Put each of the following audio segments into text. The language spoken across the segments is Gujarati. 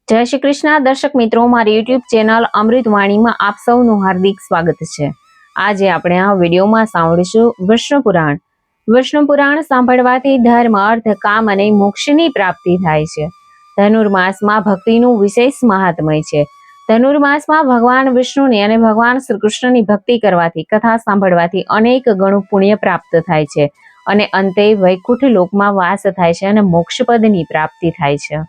જય શ્રી કૃષ્ણ દર્શક મિત્રો, મારી યુટ્યુબ ચેનલ અમૃતવાણીમાં આપ સૌનું હાર્દિક સ્વાગત છે। આજે આપણે આ વિડીયોમાં સાંભળીશું વિષ્ણુ પુરાણ। વિષ્ણુ પુરાણ સાંભળવાથી ધર્મ, અર્થ, કામ અને મોક્ષની પ્રાપ્તિ થાય છે। ધનુર્માસમાં ભક્તિનું વિશેષ મહાત્મય છે। ધનુર્માસમાં ભગવાન વિષ્ણુની અને ભગવાન શ્રી કૃષ્ણની ભક્તિ કરવાથી, કથા સાંભળવાથી અનેક ગણું પુણ્ય પ્રાપ્ત થાય છે અને અંતે વૈકુંઠ લોકમાં વાસ થાય છે અને મોક્ષપદની પ્રાપ્તિ થાય છે।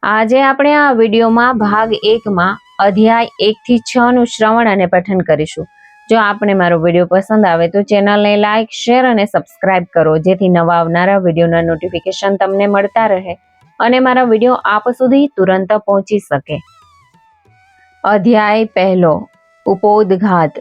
આજે આપણે આ વિડીયોમાં ભાગ 1માં અધ્યાય 1 થી 6 નું શ્રવણ અને પઠન કરીશું। જો આપને મારો વિડીયો પસંદ આવે તો ચેનલને લાઈક, શેર અને સબસ્ક્રાઇબ કરો, જેથી નવા આવનારા વિડીયોના નોટિફિકેશન તમને મળતા રહે અને મારા વિડીયો આપ સુધી તુરંત પહોંચી શકે। અધ્યાય 1, ઉપોદઘાત।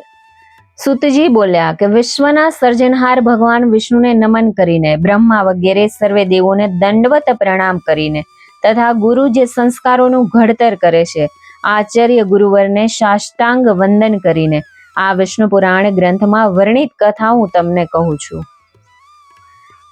સુતજી બોલ્યા કે વિશ્વના સર્જનહાર ભગવાન વિષ્ણુને નમન કરીને, બ્રહ્મા વગેરે સર્વે દેવોને દંડવત પ્રણામ કરીને તથા ગુરુ જે સંસ્કારોનું ઘડતર કરે છે, આચાર્ય ગુરુવરને સાષ્ટાંગ વંદન કરીને આ વિષ્ણુ પુરાણ ગ્રંથમાં વર્ણિત કથા હું તમને કહું છું।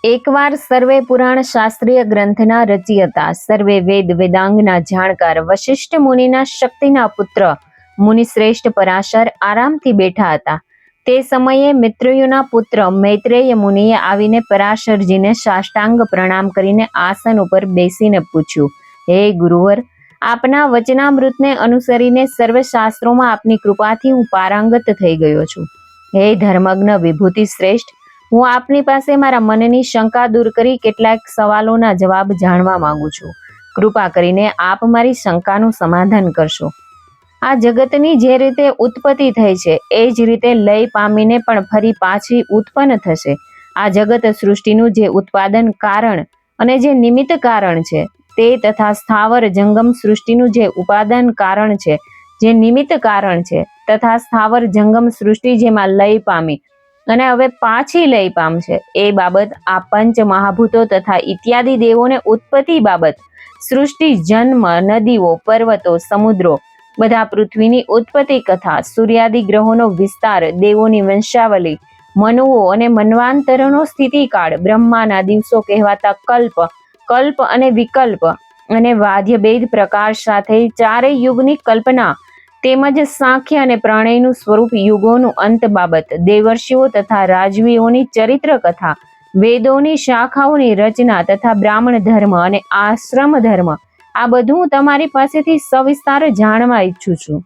એકવાર સર્વે પુરાણ શાસ્ત્રીય ગ્રંથના રચયિતા, સર્વે વેદ વેદાંગના જાણકાર વશિષ્ઠ મુનિના શક્તિના પુત્ર મુનિશ્રેષ્ઠ પરાશર આરામથી બેઠા હતા। તે સમયે મિત્રયુના પુત્ર મૈત્રેય મુનિએ આવીને પરાશરજીને સાષ્ટાંગ પ્રણામ કરીને આસન ઉપર બેસીને પૂછ્યું, હે ગુરુવર, આપના વચનામૃતને અનુસરીને સર્વ શાસ્ત્રોમાં આપની કૃપાથી હું પારંગત થઈ ગયો છું। હે ધર્મજ્ઞ વિભૂતિ શ્રેષ્ઠ, હું આપની પાસે મારા મનની શંકા દૂર કરી કેટલાક સવાલોના જવાબ જાણવા માંગુ છું। કૃપા કરીને આપ મારી શંકાનું સમાધાન કરશો। આ જગતની જે રીતે ઉત્પત્તિ થઈ છે એ જ રીતે લય પામીને પણ ફરી પાછી ઉત્પન્ન થશે। આ જગત સૃષ્ટિનું જે ઉત્પાદન કારણ અને જે નિમિત્ત કારણ છે તે તથા સ્થાવર જંગમ સૃષ્ટિનું જે ઉપાદાન કારણ છે, જે નિમિત્ત કારણ છે, તથા સ્થાવર જંગમ સૃષ્ટિ જેમાં લય પામી અને હવે પાછી લય પામશે એ બાબત, આ પંચ મહાભૂતો તથા ઇત્યાદિ દેવોને ઉત્પત્તિ બાબત, સૃષ્ટિ, જન્મ, નદીઓ, પર્વતો, સમુદ્રો, બધા પૃથ્વીની ઉત્પત્તિ કથા, સૂર્યાદિ ગ્રહોનો વિસ્તાર, દેવોની વંશાવલી, મનુઓ અને મન્વાંતરનો સ્થિતિકાળ, બ્રહ્માના દિવસો કહેવાતા કલ્પ, કલ્પ અને વિકલ્પ અને વાદ્યભેદ પ્રકાશ સાથે ચારેય યુગની કલ્પના, તેમજ સાંખ્ય અને પ્રણયનું સ્વરૂપ, યુગોનું અંત બાબત, દેવર્ષિઓ તથા રાજવીઓની ચરિત્ર કથા, વેદોની શાખાઓની રચના તથા બ્રાહ્મણ ધર્મ અને આશ્રમ ધર્મ, આ બધું તમારી પાસેથી સવિસ્તાર જાણવા ઈચ્છું છું।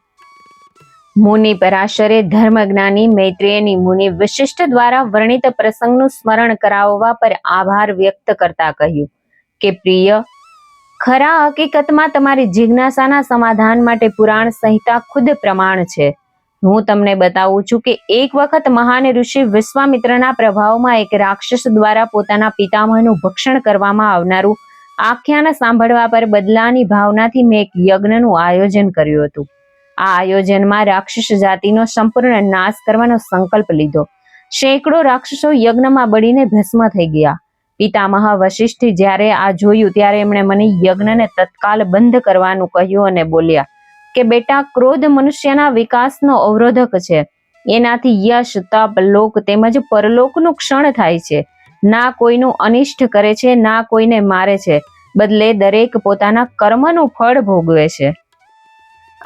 મુનિ પરાશરે ધર્મજ્ઞાની મૈત્રેયની મુનિ વશિષ્ઠ દ્વારા વર્ણિત પ્રસંગનું સ્મરણ કરાવવા પર આભાર વ્યક્ત કરતા કહ્યું કે પ્રિય, ખરા હકીકતમાં તમારી જિજ્ઞાસાના સમાધાન માટે પુરાણ સંહિતા ખુદ પ્રમાણ છે। હું તમને બતાવું છું કે એક વખત મહાન ઋષિ વિશ્વામિત્રના પ્રભાવમાં એક રાક્ષસ દ્વારા પોતાના પિતામહનું ભક્ષણ કરવામાં આવનારું આખ્યાન સાંભળવા પર બદલાની ભાવનાથી મેં એક યજ્ઞનું આયોજન કર્યું હતું। આ આયોજનમાં રાક્ષસ જાતિનો સંપૂર્ણ નાશ કરવાનો સંકલ્પ લીધો। સેંકડો રાક્ષસો યજ્ઞમાં બળીને ભસ્મ થઈ ગયા। પિતામહ વશિષ્ઠ જ્યારે આ જોયું ત્યારે એમણે મને યજ્ઞને તત્કાલ બંધ કરવાનું કહ્યું અને બોલ્યા કે બેટા, ક્રોધ મનુષ્યના વિકાસનો અવરોધક છે। એનાથી યશ, તપ, લોક તેમજ પરલોકનું ક્ષણ થાય છે। ના કોઈનું અનિષ્ટ કરે છે, ના કોઈને મારે છે, બદલે દરેક પોતાના કર્મનું ફળ ભોગવે છે।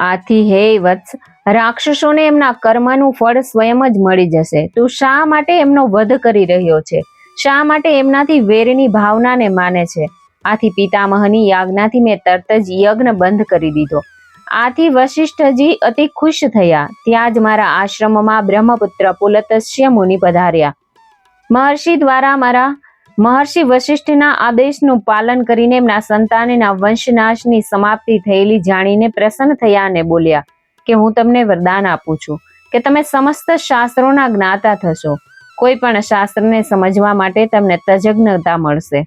આથી હે વત્સ, રાક્ષસોને એમના કર્મનું ફળ સ્વયં જ મળી જશે। તું શા માટે એમનો વધ કરી રહ્યો છે? શા માટે એમનાથી વેરની ભાવનાને માને છે? આથી પિતામહની આજ્ઞાથી મેં તરત જ યજ્ઞ બંધ કરી દીધો। આથી વશિષ્ઠજી અતિ ખુશ થયા। ત્યાં જ મારા આશ્રમમાં બ્રહ્મપુત્ર પુલત્સ્ય મુનિ પધાર્યા। મહર્ષિ વશિષ્ઠના આદેશનું પાલન કરીને એમના સંતાનના વંશનાશની સમાપ્તિ થયેલી જાણીને પ્રસન્ન થયા અને બોલ્યા કે હું તમને વરદાન આપું છું કે તમે સમસ્ત શાસ્ત્રોના જ્ઞાતા થશો। કોઈ પણ શાસ્ત્રને સમજવા માટે તમને તજજ્ઞતા મળશે।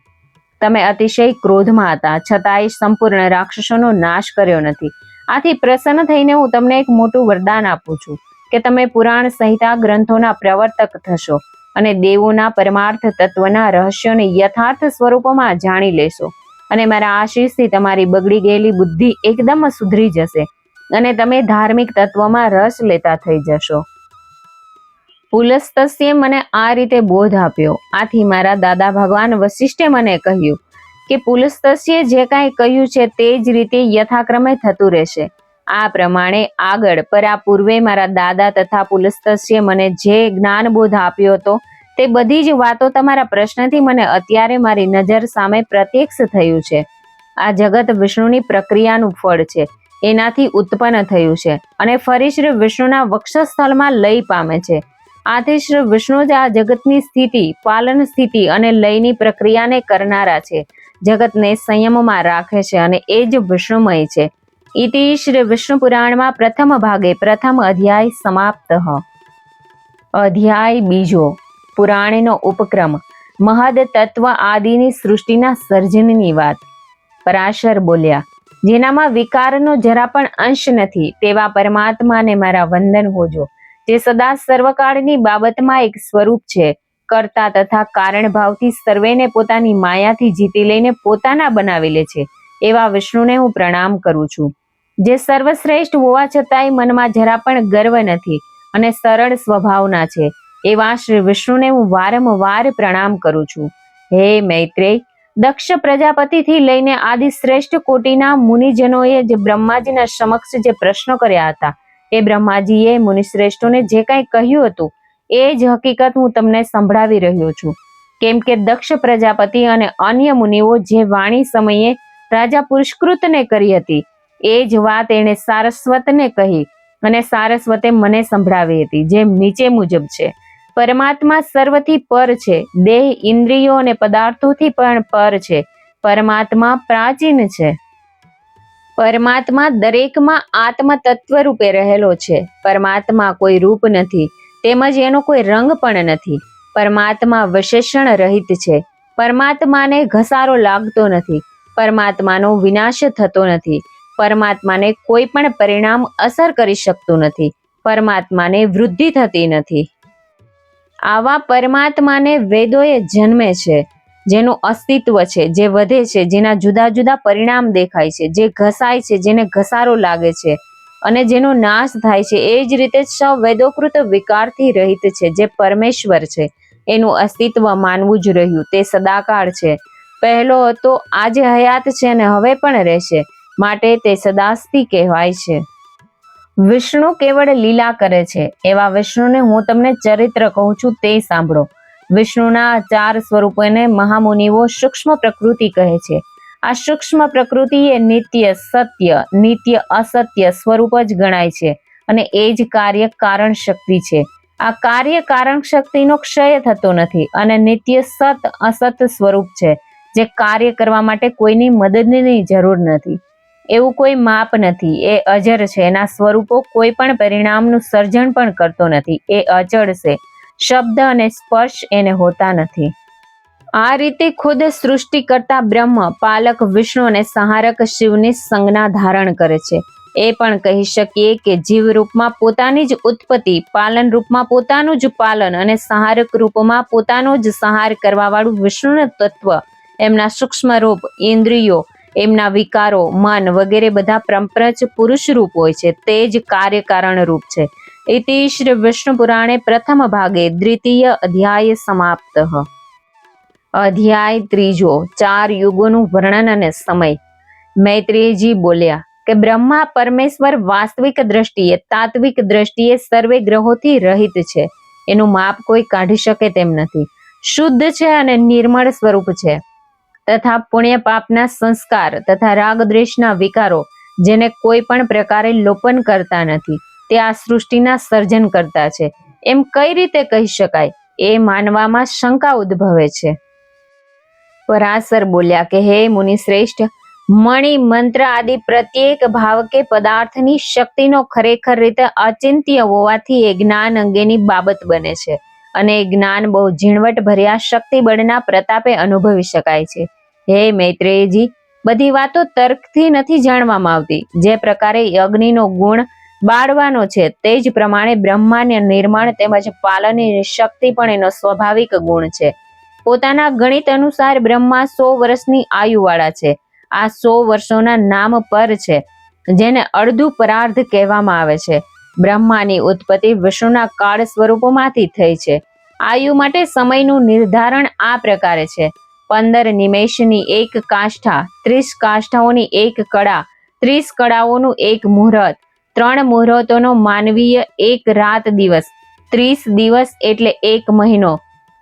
તમે અતિશય ક્રોધમાં હતા, છતાંય સંપૂર્ણ રાક્ષસોનો નાશ કર્યો નથી। આથી પ્રસન્ન થઈને હું તમને એક મોટું વરદાન આપું છું કે તમે પુરાણ સંહિતા ગ્રંથોના પ્રવર્તક થશો અને દેવોના પરમાર્થ તત્વના રહસ્યોને યથાર્થ સ્વરૂપમાં જાણી લેશો અને મારા આશીષથી તમારી બગડી ગયેલી બુદ્ધિ એકદમ સુધરી જશે અને તમે ધાર્મિક તત્વમાં રસ લેતા થઈ જશો। પુલસ્ત્યે મને આ રીતે બોધ આપ્યો। આથી મારા દાદા ભગવાન વશિષ્ઠે મને કહ્યું કે પુલસ્ત્યે જે કાંઈ કહ્યું છે તે જ રીતે યથાક્રમે થતું રહેશે. આ પ્રમાણે આગળ પૂર્વે મારા દાદા તથા પુલસ્ત્યે મને જે જ્ઞાનબોધ આપ્યો હતો તે બધી જ વાતો તમારા પ્રશ્નથી મને અત્યારે મારી નજર સામે પ્રત્યક્ષ થયું છે. આ જગત વિષ્ણુની પ્રક્રિયાનું ફળ છે, એનાથી ઉત્પન્ન થયું છે અને ફરી શ્રી વિષ્ણુના વક્ષસ્થળમાં લય પામે છે. આથી શ્રી વિષ્ણુ જ આ જગતની સ્થિતિ, પાલન સ્થિતિ અને લયની પ્રક્રિયાને કરનારા છે, જગતને સંયમમાં રાખે છે અને એ જ વિષ્ણુમય છે. ઇતિ શ્રી વિષ્ણુ પુરાણમાં પ્રથમ ભાગે પ્રથમ અધ્યાય સમાપ્ત. અધ્યાય બીજો, પુરાણનો ઉપક્રમ, મહદ તત્વ આદિની સૃષ્ટિના સર્જનની વાત. પરાશર બોલ્યા, જેનામાં વિકારનો જરા પણ અંશ નથી તેવા પરમાત્માને મારા વંદન હોજો, જે સદા સર્વકાળની બાબતમાં એક સ્વરૂપ છે, કર્તા તથા કારણ ભાવથી સર્વેને પોતાની માયાથી જીતી લઈને પોતાના બનાવી લે છે. એવા વિષ્ણુને હું પ્રણામ કરું છું, જે સર્વશ્રેષ્ઠ હોવા છતાંય મનમાં જરા પણ ગર્વ નથી અને સરળ સ્વભાવના છે. એવા શ્રી વિષ્ણુને હું વારંવાર પ્રણામ કરું છું. હે મૈત્રેય, દક્ષ પ્રજાપતિથી લઈને આદિ શ્રેષ્ઠ કોટીના મુનિજનોએ જે બ્રહ્માજીના સમક્ષ જે પ્રશ્નો કર્યા હતા, એ બ્રહ્માજીએ મુનિશ્રેષ્ઠોને જે કાંઈ કહ્યું હતું એ જ હકીકત હું તમને સંભળાવી રહ્યો છું. કેમ કે દક્ષ પ્રજાપતિ અને અન્ય મુનિઓ જે વાણી સમયે રાજા પુરસ્કૃતને કરી હતી એ જ વાત એણે સારસ્વતને કહી અને સારસ્વતે મને સંભળાવી હતી, જેમ નીચે મુજબ છે. પરમાત્મા સર્વથી પર છે, દેહ, ઇન્દ્રિયો અને પદાર્થોથી પણ પર છે. પરમાત્મા પ્રાચીન છે. પરમાત્મા દરેકમાં આત્મ તત્વ રૂપે રહેલો છે. પરમાત્મા કોઈ રૂપ નથી, તેમજ એનો કોઈ રંગ પણ નથી. પરમાત્મા વિશેષણ રહિત છે. પરમાત્માને ઘસારો લાગતો નથી. પરમાત્માનો વિનાશ થતો નથી. પરમાત્માને કોઈ પણ પરિણામ અસર કરી શકતું નથી. પરમાત્માને વૃદ્ધિ થતી નથી. આવા પરમાત્માને વેદોએ જન્મે છે, જેનું અસ્તિત્વ છે, જે વધે છે, જેના જુદા જુદા પરિણામ દેખાય છે, જે ઘસાય છે, જેને ઘસારો લાગે છે અને જેનો નાશ થાય છે. એ જ રીતે વેદોકૃત વિકારથી રહિત છે, જે પરમેશ્વર છે. એનું અસ્તિત્વ માનવું જ રહ્યું, તે સદાકાળ છે. પહેલો હતો, આજે હયાત છે અને હવે પણ રહેશે, માટે તે સદાસ્તી કહેવાય છે. વિષ્ણુ કેવળ લીલા કરે છે. એવા વિષ્ણુને હું તમને ચરિત્ર કહું છું, તે સાંભળો. વિષ્ણુના 4 સ્વરૂપોને મહામુનિઓ સૂક્ષ્મ પ્રકૃતિ કહે છે. આ સૂક્ષ્મ પ્રકૃતિ એ નિત્ય સત્ય, નિત્ય અસત્ય સ્વરૂપ જ ગણાય છે અને એ જ કાર્ય કારણ શક્તિ છે. આ કાર્ય કારણ શક્તિનો ક્ષય થતો નથી અને નિત્ય સત અસત સ્વરૂપ છે, જે કાર્ય કરવા માટે કોઈની મદદની જરૂર નથી. એવું કોઈ માપ નથી. એ અજર છે. એના સ્વરૂપો કોઈ પણ પરિણામનું સર્જન પણ કરતો નથી. એ અચળ છે. શબ્દ અને સ્પર્શ એને હોતા નથી. આ રીતે ખુદ સૃષ્ટિ કરતા બ્રહ્મ, પાલક વિષ્ણુ અને સંહારક શિવની સંજ્ઞા ધારણ કરે છે. એ પણ કહી શકીએ કે જીવ રૂપમાં પોતાની જ ઉત્પત્તિ, પાલન રૂપમાં પોતાનું જ પાલન અને સંહારક રૂપમાં પોતાનો જ સંહાર કરવા વાળું વિષ્ણુનું તત્વ, એમના સૂક્ષ્મ રૂપ, ઇન્દ્રિયો, એમના વિકારો, મન વગેરે બધા પ્રપંચ પુરુષ રૂપ હોય છે. તે જ કાર્યકારણ રૂપ છે. ઇતિ શ્રી વિષ્ણુ પુરાણે પ્રથમ ભાગે દ્વિતીય અધ્યાય સમાપ્ત. અધ્યાય ત્રીજો, 4 યુગોનું વર્ણન અને સમય. મૈત્રેયજી બોલ્યા કે બ્રહ્મા પરમેશ્વર વાસ્તવિક દ્રષ્ટિએ, તાત્વિક દ્રષ્ટિએ સર્વે ગ્રહોથી રહિત છે. એનું માપ કોઈ કાઢી શકે તેમ નથી. શુદ્ધ છે અને નિર્મળ સ્વરૂપ છે. તથા પુણ્ય પાપના સંસ્કાર તથા રાગ દ્વેષના વિકારો, જેને કોઈ પણ પ્રકારે લોપન કરતા નથી, તે આ સૃષ્ટિના સર્જન કરતા છે. એમ કઈ રીતે કહી શકાય? એ માનવામાં શંકા ઉદ્ભવે છે. પરાશર બોલ્યા કે હે મુનિ શ્રેષ્ઠ, મણિ, મંત્ર આદિ પ્રત્યેક ભાવ કે પદાર્થની શક્તિનો ખરેખર રીતે અચિંત્ય હોવાથી એ જ્ઞાન અંગેની બાબત બને છે અને એ જ્ઞાન બહુ ઝીણવટ ભર્યા શક્તિ બળના પ્રતાપે અનુભવી શકાય છે. હે મૈત્રેયજી, બધી વાતો તર્કથી નથી જાણવામાં આવતી. જે પ્રકારે અગ્નિનો ગુણ બાળવાનો છે, તે જ પ્રમાણે બ્રહ્માને નિર્માણ તેમજ પાલનની શક્તિ પણ એનો સ્વાભાવિક ગુણ છે. પોતાના ગણિત અનુસાર બ્રહ્મા 100 વર્ષની આયુવાળા છે. આ 100 વર્ષોના નામ પર છે, જેને અડધું પરાર્ધ કહેવામાં આવે છે. બ્રહ્માની ઉત્પત્તિ વિષ્ણુના કાળ સ્વરૂપોમાંથી થઈ છે. આયુ માટે સમયનું નિર્ધારણ આ પ્રકારે છે. 15 નિમેષની એક કાષ્ઠા, 30 કાષ્ઠાઓની એક કળા, 30 કળાઓનું એક મુહૂર્ત, 3 મુહૂર્તોનો માનવીય એક રાત દિવસ, 30 દિવસ એટલે 1 મહિનો,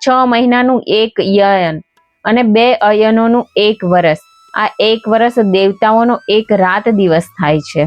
6 મહિનાનું એક યન અને 2 અયનોનું એક વર્ષ. આ એક વર્ષ દેવતાઓનો એક રાત દિવસ થાય છે.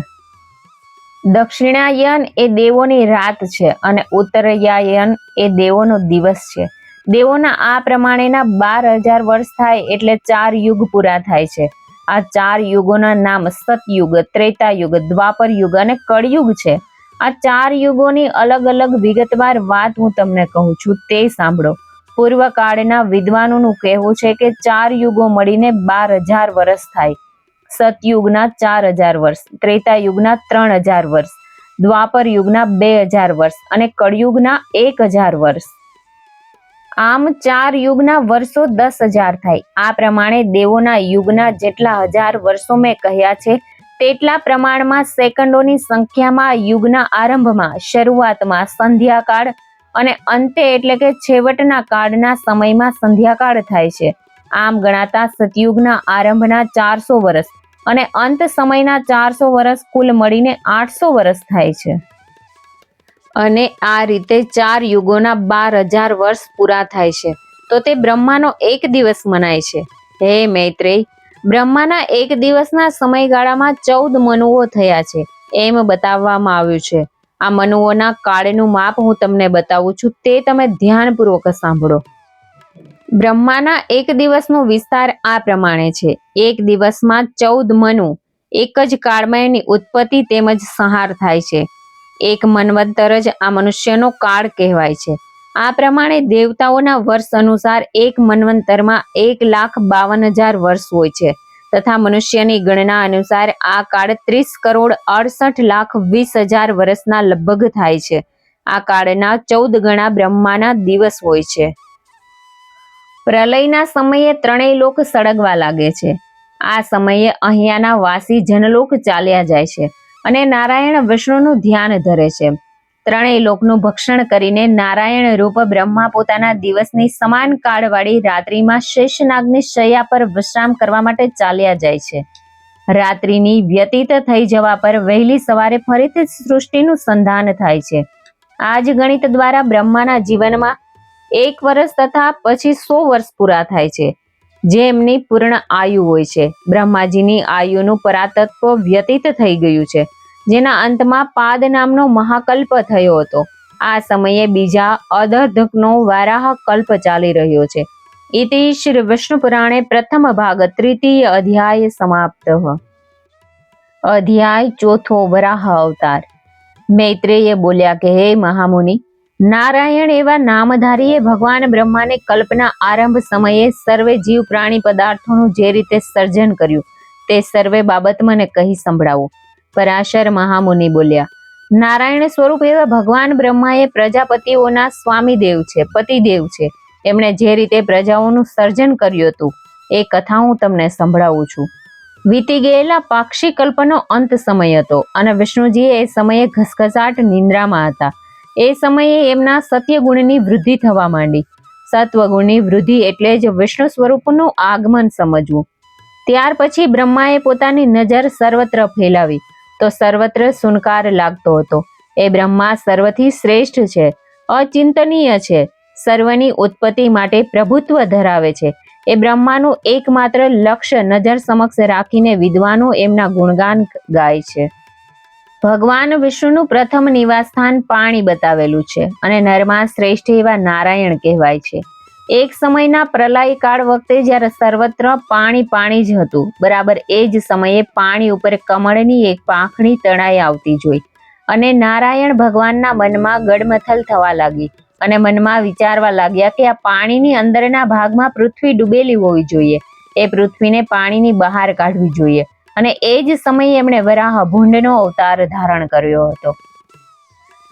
દક્ષિણાયન એ દેવોની રાત છે અને ઉત્તરાયણ એ દેવોનો દિવસ છે. દેવોના આ પ્રમાણેના 12,000 વર્ષ થાય એટલે 4 યુગ પૂરા થાય છે. આ 4 યુગોના નામ સતયુગ, ત્રેતાયુગ, દ્વાપર યુગ અને કળયુગ છે. આ 4 યુગોની અલગ અલગ વિગતવાર વાત હું તમને કહું છું, તે સાંભળો. પૂર્વકાળના વિદ્વાનોનું કહેવું છે કે 4 યુગો મળીને 12,000 વર્ષ થાય. સતયુગના 4,000 વર્ષ, ત્રેતાયુગના 3,000 વર્ષ, દ્વાપર યુગના 2,000 વર્ષ અને કળયુગના 1,000 વર્ષ. આમ 4 યુગના વર્ષો 10,000 થાય. આ પ્રમાણે દેવોના યુગના જેટલા હજાર વર્ષો મેં કહ્યા છે તેટલા પ્રમાણમાં સેકન્ડોની સંખ્યામાં યુગના આરંભમાં, શરૂઆતમાં, સંધ્યાકાળ અને અંતે એટલે કે છેવટના કાળના સમયમાં સંધ્યાકાળ થાય છે. આમ ગણાતા સતયુગના આરંભના 400 વર્ષ અને અંત સમયના 400 વર્ષ કુલ મળીને 800 વર્ષ થાય છે. અને આ રીતે 4 યુગોના 12,000 વર્ષ પૂરા થાય છે. તો તે બ્રહ્માનો એક દિવસ મનાય છે. હે મૈત્રેય, બ્રહ્માના એક દિવસના સમયગાળામાં 14 મનુઓ થયા છે એમ બતાવવામાં આવ્યું છે. આ મનુઓના કાળનું માપ હું તમને બતાવું છું, તે તમે ધ્યાનપૂર્વક સાંભળો. બ્રહ્માના એક દિવસનો વિસ્તાર આ પ્રમાણે છે. એક દિવસમાં 14 મનુ, એક જ કાળમાં એની ઉત્પત્તિ તેમજ સંહાર થાય છે. એક મન્વંતર જ આ મનુષ્યનો કાળ કહેવાય છે. આ પ્રમાણે દેવતાઓના વર્ષ અનુસાર એક મન્વંતરમાં 1,52,000 વર્ષ હોય છે તથા મનુષ્યની ગણના અનુસાર આ કાળ 30,68,20,000 વર્ષના લગભગ થાય છે. આ કાળના 14 ગણા બ્રહ્માના દિવસ હોય છે. પ્રલયના સમયે ત્રણેય લોક સળગવા લાગે છે. આ સમયે અહીંયાના વાસી જનલોક ચાલ્યા જાય છે અને નારાયણ વિષ્ણુનું ધ્યાન ધરે છે. ત્રણેય લોકનું ભક્ષણ કરીને નારાયણ રૂપ બ્રહ્મા પોતાના દિવસની સમાન કાળવાળી રાત્રિમાં શેષનાગની શૈયા પર વિશ્રામ કરવા માટે ચાલ્યા જાય છે. રાત્રિની વ્યતીત થઈ જવા પર વહેલી સવારે ફરીથી સૃષ્ટિનું સંધાન થાય છે. આ જ ગણિત દ્વારા બ્રહ્માના જીવનમાં 1 વર્ષ તથા પછી 100 વર્ષ પૂરા થાય છે, જે એમની પૂર્ણ આયુ હોય છે. બ્રહ્માજીની આયુનું પરાતત્વ વ્યતીત થઈ ગયું છે, જેના અંતમાં પાદ નામનો મહાકલ્પ થયો હતો. આ સમયે બીજા અદધકનો વારાહ કલ્પ ચાલી રહ્યો છે. ઇતિ શ્રી વિષ્ણુ પુરાણે પ્રથમ ભાગ તૃતીય અધ્યાય સમાપ્ત. અધ્યાય ચોથો, વરાહ અવતાર. મૈત્રેય બોલ્યા કે હે મહામુનિ, નારાયણ એવા નામધારીએ ભગવાન બ્રહ્માને કલ્પના આરંભ સમયે સર્વે જીવ પ્રાણી પદાર્થોનું જે રીતે સર્જન કર્યું તે સર્વે બાબત મને કહી સંભળાવો. પરાશર મહામુનિ બોલ્યા, નારાયણ સ્વરૂપ એવા ભગવાન બ્રહ્માએ પ્રજાપતિઓના સ્વામીદેવ છે, પતિદેવ છે. એમણે જે રીતે પ્રજાઓનું સર્જન કર્યું હતું એ કથા હું તમને સંભળાવું છું. વીતી ગયેલા પાક્ષી કલ્પનો અંત સમય હતો અને વિષ્ણુજી એ સમયે ઘસઘસાટ નિંદ્રામાં હતા. એ સમયે એમના સત્યગુણની વૃદ્ધિ થવા માંડી. સત્વગુણની વૃદ્ધિ એટલે જ વિષ્ણુ સ્વરૂપનું આગમન સમજવું. ત્યાર પછી બ્રહ્માએ પોતાની નજર સર્વત્ર ફેલાવી તો સર્વત્ર સુનકાર લાગતો હતો. એ બ્રહ્મા સર્વથી શ્રેષ્ઠ છે, અચિંતનીય છે, સર્વની ઉત્પત્તિ માટે પ્રભુત્વ ધરાવે છે. એ બ્રહ્માનું એકમાત્ર લક્ષ્ય નજર સમક્ષ રાખીને વિદ્વાનો એમના ગુણગાન ગાય છે. ભગવાન વિષ્ણુનું પ્રથમ નિવાસસ્થાન પાણી બતાવેલું છે અને નરમાં શ્રેષ્ઠ એવા નારાયણ કહેવાય છે. એક સમયના પ્રલય કાળ વખતે જ્યારે સર્વત્ર પાણી જ હતું, બરાબર એ જ સમયે પાણી ઉપર કમળની એક પાંખડી તણાઈ આવતી જોઈ અને નારાયણ ભગવાનના મનમાં ગડમથલ થવા લાગી અને મનમાં વિચારવા લાગ્યા કે આ પાણીની અંદરના ભાગમાં પૃથ્વી ડૂબેલી હોવી જોઈએ. એ પૃથ્વીને પાણીની બહાર કાઢવી જોઈએ. અને એ જ સમયે એમણે વરાહ ભૂંડનો અવતાર ધારણ કર્યો હતો.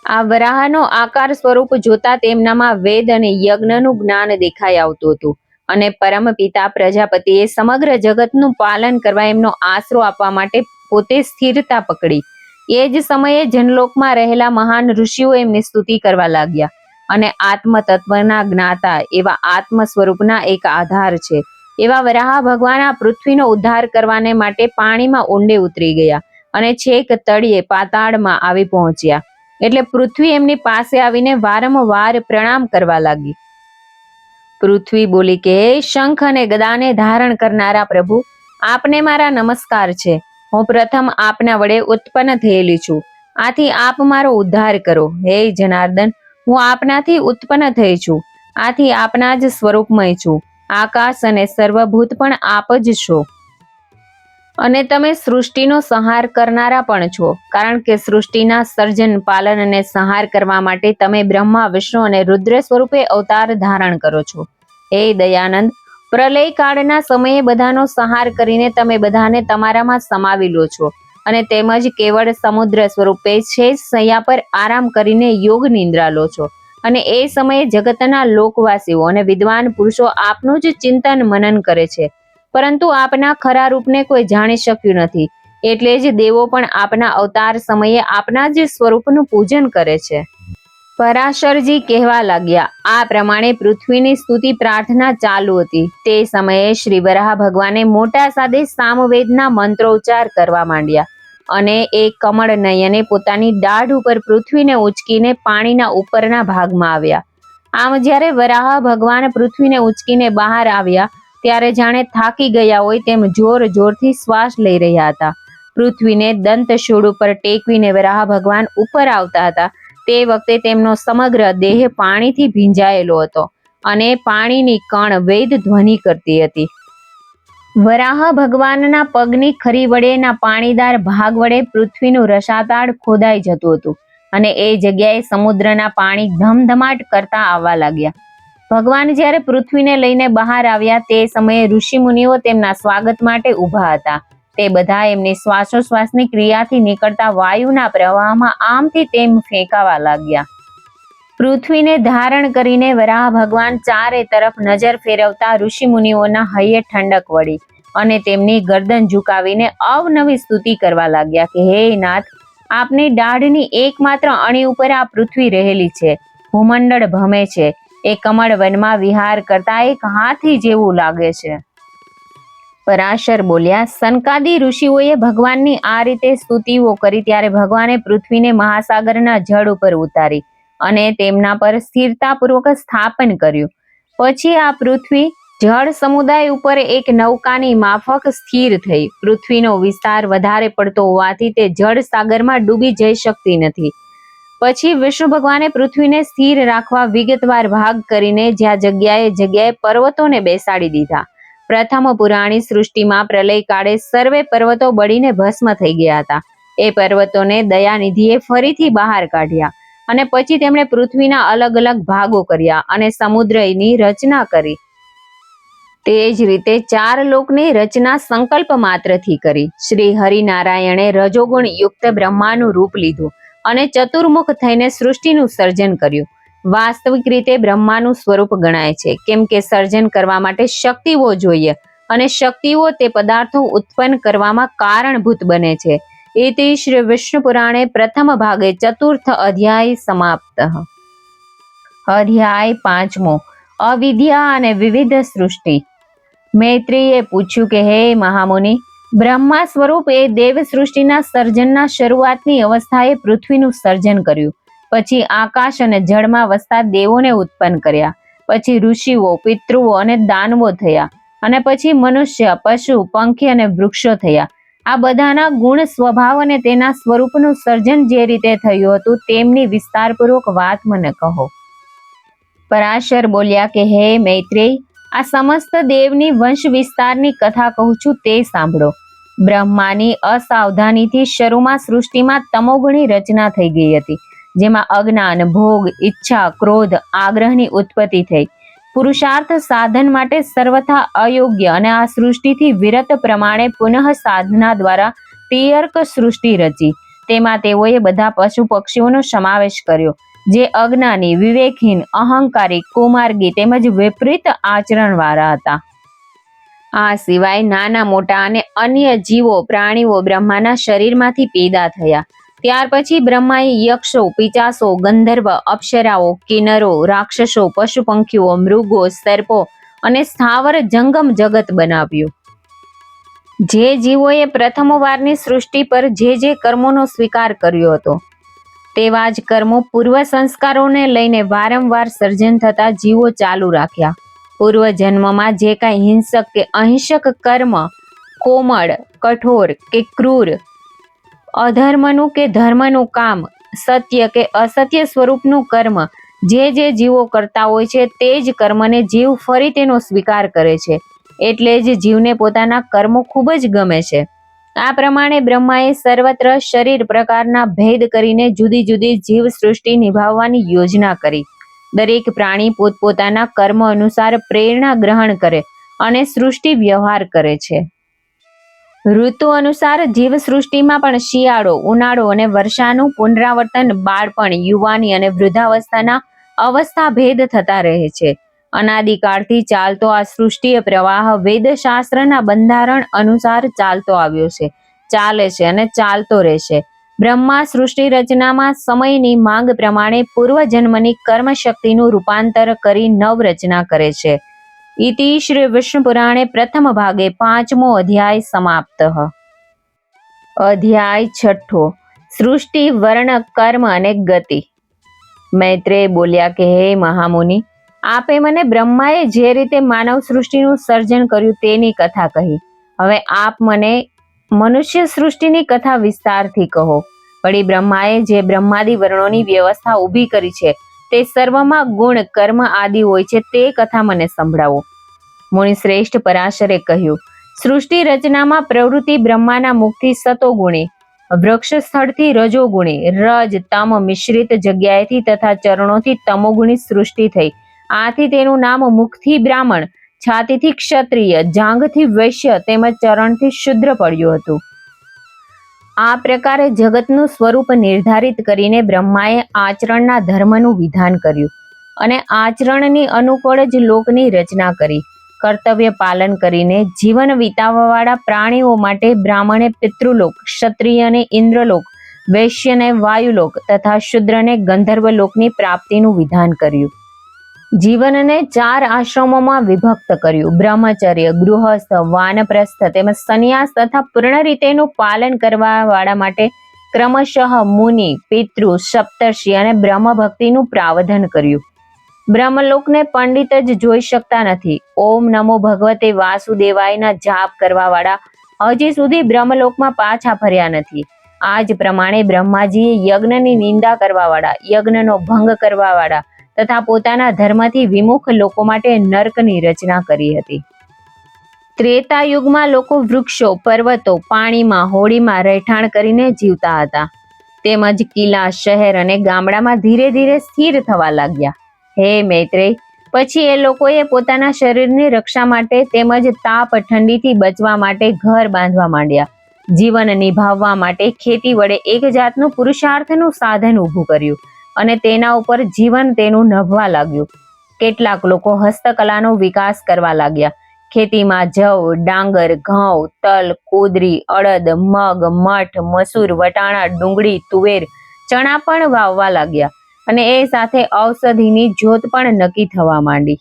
આ વરાહનો આકાર સ્વરૂપ જોતા તેમનામાં વેદ અને યજ્ઞનું જ્ઞાન દેખાઈ આવતું હતું અને પરમ પિતા પ્રજાપતિએ સમગ્ર જગતનું પાલન કરવા એમનો આશરો આપવા માટે પોતે સ્થિરતા પકડી. એ જ સમયે જનલોકમાં રહેલા મહાન ઋષિઓ એમની સ્તુતિ કરવા લાગ્યા અને આત્મ તત્વના જ્ઞાતા એવા આત્મ સ્વરૂપના એક આધાર છે, એવા વરાહ ભગવાન આ પૃથ્વીનો ઉદ્ધાર કરવાને માટે પાણીમાં ઊંડે ઉતરી ગયા અને છેક તળિયે પાતાળમાં આવી પહોંચ્યા. એટલે પૃથ્વી એમની પાસે આવીને વારંવાર પ્રણામ કરવા લાગી. પૃથ્વી બોલી કે, હે શંખ અને ગદાને ધારણ કરનારા પ્રભુ, આપને મારા નમસ્કાર છે. હું પ્રથમ આપના વડે ઉત્પન્ન થયેલી છું. આથી આપ મારો ઉદ્ધાર કરો. હે જનાર્દન, હું આપનાથી ઉત્પન્ન થઈ છું. આથી આપના જ સ્વરૂપમય છું. આકાશ અને સર્વભૂત પણ આપ જ છો. અને તમે સૃષ્ટિનો સંહાર કરનારા પણ છો, કારણ કે સૃષ્ટિના સર્જન, પાલન અને સંહાર કરવા માટે તમે બ્રહ્મા, વિષ્ણુ અને રુદ્ર સ્વરૂપે અવતાર ધારણ કરો છો. હે દયાનંદ, પ્રલય કાળના સમયે બધાનો સંહાર કરીને તમે બધાને તમારામાં સમાવી લો છો અને તેમજ કેવળ સમુદ્ર સ્વરૂપે શેષ શૈયા પર આરામ કરીને યોગ નિંદ્રા લો છો. અને એ સમયે જગતના લોકવાસીઓ અને વિદ્વાન પુરુષો આપનું જ ચિંતન મનન કરે છે, પરંતુ આપના ખરા રૂપને કોઈ જાણી શક્યું નથી. એટલે જ દેવો પણ આપના અવતાર સમયે આપના જ સ્વરૂપનું પૂજન કરે છે. પરાશરજી કહેવા લાગ્યા, આ પ્રમાણે પૃથ્વીની સ્તુતિ પ્રાર્થના ચાલુ હતી. તે સમયે શ્રી વરાહ ભગવાને મોટા સાદે સામવેદના મંત્રોચ્ચાર કરવા માંડ્યા અને એ કમળ નયને પોતાની દાઢ ઉપર પૃથ્વીને ઉંચકીને પાણીના ઉપરના ભાગમાં આવ્યા. આમ જ્યારે વરાહ ભગવાન પૃથ્વીને ઉંચકીને બહાર આવ્યા ત્યારે જાણે થાકી ગયા હોય તેમ જોર જોરથી શ્વાસ લઈ રહ્યા હતા. પૃથ્વીને દંતશૂળ ઉપર ટેકવીને વરાહ ભગવાન ઉપર આવતા હતા. તે વખતે તેમનો સમગ્ર દેહ પાણીથી ભીંજાયેલો હતો અને પાણીની કણ વેદ ધ્વનિ કરતી હતી. વરાહ ભગવાનના પગની ખરી વડેના પાણીદાર ભાગ વડે પૃથ્વીનું રસાતાળ ખોદાઈ જતું હતું અને એ જગ્યાએ સમુદ્રના પાણી ધમધમાટ કરતા આવવા લાગ્યા. ભગવાન જ્યારે પૃથ્વીને લઈને બહાર આવ્યા તે સમયે ઋષિમુનિઓ તેમના સ્વાગત માટે ઊભા હતા. તે બધા એમની શ્વાસોશ્વાસની ક્રિયાથી નીકળતા વાયુના પ્રવાહમાં આમથી તેમ ફેંકાવા લાગ્યા. પૃથ્વીને ધારણ કરીને વરાહ ભગવાન ચારે તરફ નજર ફેરવતા ઋષિમુનિઓના હૈયે ઠંડક વળી અને તેમની ગરદન ઝુકાવીને અવનવી સ્તુતિ કરવા લાગ્યા કે, હે નાથ, આપની દાઢની એકમાત્ર અણી ઉપર આ પૃથ્વી રહેલી છે. ભૂમંડળ ભમે છે. એ કમળ વનમાં વિહાર કરતા એક હાથી જેવું લાગે છે. પરાશર બોલ્યા, સનકાદી ઋષિઓએ ભગવાનની આ રીતે સ્તુતિઓ કરી ત્યારે ભગવાને પૃથ્વીને મહાસાગરના જળ ઉપર ઉતારી અને તેમના પર સ્થિરતાપૂર્વક સ્થાપન કર્યું. પછી આ પૃથ્વી જળ સમુદાય ઉપર એક નૌકાની માફક સ્થિર થઈ. પૃથ્વીનો વિસ્તાર વધારે પડતો હોવાથી તે જળ સાગરમાં ડૂબી જઈ શકતી નથી. પછી વિષ્ણુ ભગવાને પૃથ્વીને સ્થિર રાખવા વિગતવાર ભાગ કરીને જ્યાં જગ્યાએ જગ્યાએ પર્વતોને બેસાડી દીધા. પ્રથમ પુરાણી સૃષ્ટિમાં પ્રલય કાળે સર્વે પર્વતો બળીને ભસ્મ થઈ ગયા હતા. એ પર્વતોને દયાનિધિએ ફરીથી બહાર કાઢ્યા અને પછી તેમણે પૃથ્વીના અલગ અલગ ભાગો કર્યા અને સમુદ્રની રચના કરી. તે જ રીતે ચાર લોકની રચના સંકલ્પ માત્રથી કરી. શ્રી હરિનારાયણે રજોગુણ યુક્ત બ્રહ્માનું રૂપ લીધું અને ચતુર્મુખ થઈને સૃષ્ટિનું સર્જન કર્યું. વાસ્તવિક રીતે બ્રહ્માનું સ્વરૂપ ગણાય છે, કેમ કે સર્જન કરવા માટે શક્તિઓ જોઈએ અને શક્તિઓ તે પદાર્થો ઉત્પન્ન કરવામાં કારણભૂત બને છે. ઇતિ શ્રી વિષ્ણુ પુરાણે પ્રથમ ભાગે ચતુર્થ અધ્યાય સમાપ્ત. અધ્યાય 5મો, અવિદ્યા અને વિવિધ સૃષ્ટિ. મૈત્રીએ પૂછ્યું કે, હે મહામુનિ, બ્રહ્મા સ્વરૂપ એ દેવ સૃષ્ટિના સર્જનના શરૂઆતની અવસ્થાએ પૃથ્વીનું સર્જન કર્યું. પછી આકાશ અને જળમાં વસતા દેવોને ઉત્પન્ન કર્યા. પછી ઋષિઓ, પિતૃઓ અને દાનવો થયા અને પછી મનુષ્ય, પશુ, પંખી અને વૃક્ષો થયા. આ બધાના ગુણ, સ્વભાવ અને તેના સ્વરૂપનું સર્જન જે રીતે થયું હતું તેમની વિસ્તારપૂર્વક વાત મને કહો. પરાશર બોલ્યા કે, હે મૈત્રેય, આ સમસ્ત દેવની વંશ વિસ્તારની કથા કહું છું તે સાંભળો. બ્રહ્માની અસાવધાનીથી શરૂમાં સૃષ્ટિમાં તમોગુણી રચના થઈ ગઈ હતી, જેમાં અજ્ઞાન, ભોગ, ઈચ્છા, ક્રોધ, આગ્રહની ઉત્પત્તિ થઈ. પુરુષાર્થ સાધન માટે સર્વથા અયોગ્ય અને આ સૃષ્ટિથી વિરત પ્રમાણે પુનઃ સાધના દ્વારા તિર્યક સૃષ્ટિ રચી. તેમાં તેઓએ બધા પશુ પક્ષીઓનો સમાવેશ કર્યો, જે અજ્ઞાની, વિવેકહીન, અહંકારી, કુમાર્ગી તેમજ વિપરીત આચરણવાળા હતા. આ સિવાય નાના મોટા અને અન્ય જીવો, પ્રાણીઓ બ્રહ્માના શરીરમાંથી પેદા થયા. ત્યાર પછી બ્રહ્માએ યક્ષો, પિચાસો, ગંધર્વ, અપ્સરાઓ, કિન્નરો, રાક્ષસો, પશુ પંખીઓ, મૃગો, સર્પો અને સ્થાવર જંગમ જગત બનાવ્યું. જે જીવોએ પ્રથમવારની સૃષ્ટિ પર જે કર્મોનો સ્વીકાર કર્યો હતો તેવા જ કર્મો પૂર્વ સંસ્કારોને લઈને વારંવાર સર્જન થતા જીવો ચાલુ રાખ્યા. પૂર્વ જન્મમાં જે કાંઈ હિંસક કે અહિંસક કર્મ, કોમળ, કઠોર કે ક્રૂર, અધર્મનું કે ધર્મનું કામ, સત્ય કે અસત્ય સ્વરૂપનું કર્મ જે જીવો કરતા હોય છે તે જ કર્મને જીવ ફરી તેનો સ્વીકાર કરે છે. એટલે જ જીવને પોતાના કર્મો ખૂબ જ ગમે છે. આ પ્રમાણે બ્રહ્માએ સર્વત્ર શરીર પ્રકારના ભેદ કરીને જુદી જુદી જીવ સૃષ્ટિ નિભાવવાની યોજના કરી. દરેક પ્રાણી પોતપોતાના કર્મ અનુસાર પ્રેરણા ગ્રહણ કરે અને સૃષ્ટિ વ્યવહાર કરે છે. ઋતુ અનુસાર જીવ સૃષ્ટિમાં પણ શિયાળો, ઉનાળો અને વર્ષાનું પુનરાવર્તન, બાળપણ, યુવાની અને વૃદ્ધાવસ્થાના અવસ્થા ભેદ થતા રહે છે. અનાદિકાળથી ચાલતો આ સૃષ્ટિય પ્રવાહ વેદશાસ્ત્રના બંધારણ અનુસાર ચાલતો આવ્યો છે, ચાલે છે અને ચાલતો રહેશે. બ્રહ્મા સૃષ્ટિ રચનામાં સમયની માંગ પ્રમાણે પૂર્વજન્મની કર્મશક્તિનું રૂપાંતર કરી નવરચના કરે છે. ઇતિ શ્રી વિષ્ણુ પુરાણે પ્રથમ ભાગે 5મો અધ્યાય સમાપ્ત. અધ્યાય 6. સૃષ્ટિ, વર્ણ, કર્મ અને ગતિ. મૈત્રેય બોલ્યા કે હે મહામુનિ, આપે મને બ્રહ્માએ જે રીતે માનવ સૃષ્ટિનું સર્જન કર્યું તેની કથા કહી. હવે આપ મને મનુષ્ય સૃષ્ટિની કથા વિસ્તારથી કહો. વળી બ્રહ્માએ જે બ્રહ્માદિ વર્ણોની વ્યવસ્થા ઊભી કરી છે તે સર્વમાં ગુણ, કર્મ આદિ હોય છે તે કથા મને સંભળાવો. મુનિશ્રેષ્ઠ પરાશરે કહ્યું, સૃષ્ટિ રચનામાં પ્રવૃત્તિ બ્રહ્માના મુખથી સતોગુણી, વૃક્ષ સ્થળથી રજોગુણી, રજ તમ મિશ્રિત જગ્યાએથી તથા ચરણોથી તમોગુણી સૃષ્ટિ થઈ. આથી તેનું નામ મુખથી બ્રાહ્મણ, છાતીથી ક્ષત્રિય, જાંઘથી વૈશ્ય તેમજ ચરણથી શુદ્ર પડ્યું હતું. આ પ્રકારે જગતનું સ્વરૂપ નિર્ધારિત કરીને બ્રહ્માએ આચરણના ધર્મનું વિધાન કર્યું અને આચરણની અનુકૂળ જ લોકની રચના કરી. કર્તવ્ય પાલન કરીને જીવન વિતાવવાવાળા પ્રાણીઓ માટે બ્રાહ્મણે પિતૃલોક, ક્ષત્રિયને ઇન્દ્રલોક, વૈશ્યને વાયુલોક તથા શુદ્રને ગંધર્વલોકની પ્રાપ્તિનું વિધાન કર્યું. જીવનને 4 આશ્રમોમાં વિભક્ત કર્યું. બ્રહ્મચર્ય, ગૃહસ્થ, વાનપ્રસ્થ તેમજ સંન્યાસ તથા પૂર્ણ રીતેનું પાલન કરવા વાળા માટે ક્રમશઃ મુનિ, પિતૃ, સપ્તર્ષિ અને બ્રહ્મ ભક્તિનું પ્રાવધાન કર્યું. બ્રહ્મલોકને પંડિત જ જોઈ શકતા નથી. ઓમ નમો ભગવતે વાસુદેવાયના જાપ કરવા વાળા હજી સુધી બ્રહ્મલોકમાં પાછા ફર્યા નથી. આ જ પ્રમાણે બ્રહ્માજીએ યજ્ઞની નિંદા કરવા વાળા, યજ્ઞનો ભંગ કરવા વાળા તથા પોતાના ધર્મથી વિમુખ લોકો માટે નર્કની રચના કરી હતી. ત્રેતા યુગમાં લોકો વૃક્ષો, પર્વતો, પાણીમાં, હોડીમાં રહેઠાણ કરીને જીવતા હતા. તેમજ કિલ્લા, શહેર અને ગામડામાં ધીરે ધીરે સ્થિર થવા લાગ્યા. હે મૈત્રેય, પછી એ લોકોએ પોતાના શરીરની રક્ષા માટે તેમજ તાપ, ઠંડીથી બચવા માટે ઘર બાંધવા માંડ્યા. જીવન નિભાવવા માટે ખેતી વડે એક જાતનું પુરુષાર્થનું સાધન ઊભું કર્યું અને તેના ઉપર જીવન તેનું નભવા લાગ્યું. કેટલાક લોકો હસ્તકલાનો વિકાસ કરવા લાગ્યા. ખેતીમાં જવ, ડાંગર, ઘઉં, તલ, કોદરી, અડદ, મગ, મઠ, મસૂર, વટાણા, ડુંગળી, તુવેર, ચણા પણ વાવવા લાગ્યા અને એ સાથે ઔષધિની જ્યોત પણ નક્કી થવા માંડી.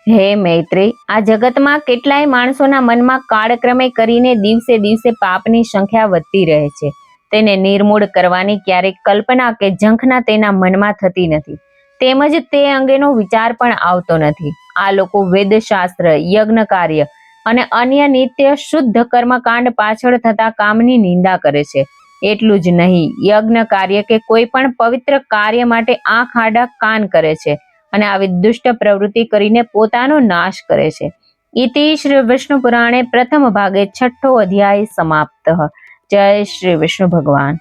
હે મૈત્રેય, આ જગતમાં કેટલાય માણસોના મનમાં કાળક્રમે કરીને દિવસે દિવસે પાપની સંખ્યા વધતી રહે છે. તેને નિર્મૂળ કરવાની ક્યારેક કલ્પના કે ઝંખના તેના મનમાં થતી નથી. તેમજ તે અંગેનો વિચાર પણ આવતો નથી. આ લોકો વેદશાસ્ત્ર, યજ્ઞ કાર્ય અને અન્ય નિત્ય શુદ્ધ કર્મકાંડ પાછળ થતા કામની નિંદા કરે છે. એટલું જ નહીં, યજ્ઞ કાર્ય કે કોઈ પણ પવિત્ર કાર્ય માટે આંખ આડા કાન કરે છે અને આવી દુષ્ટ પ્રવૃત્તિ કરીને પોતાનો નાશ કરે છે. ઇતિ શ્રી વિષ્ણુ પુરાણે પ્રથમ ભાગે 6ઠ્ઠો અધ્યાય સમાપ્ત. જય શ્રી વિષ્ણુ ભગવાન.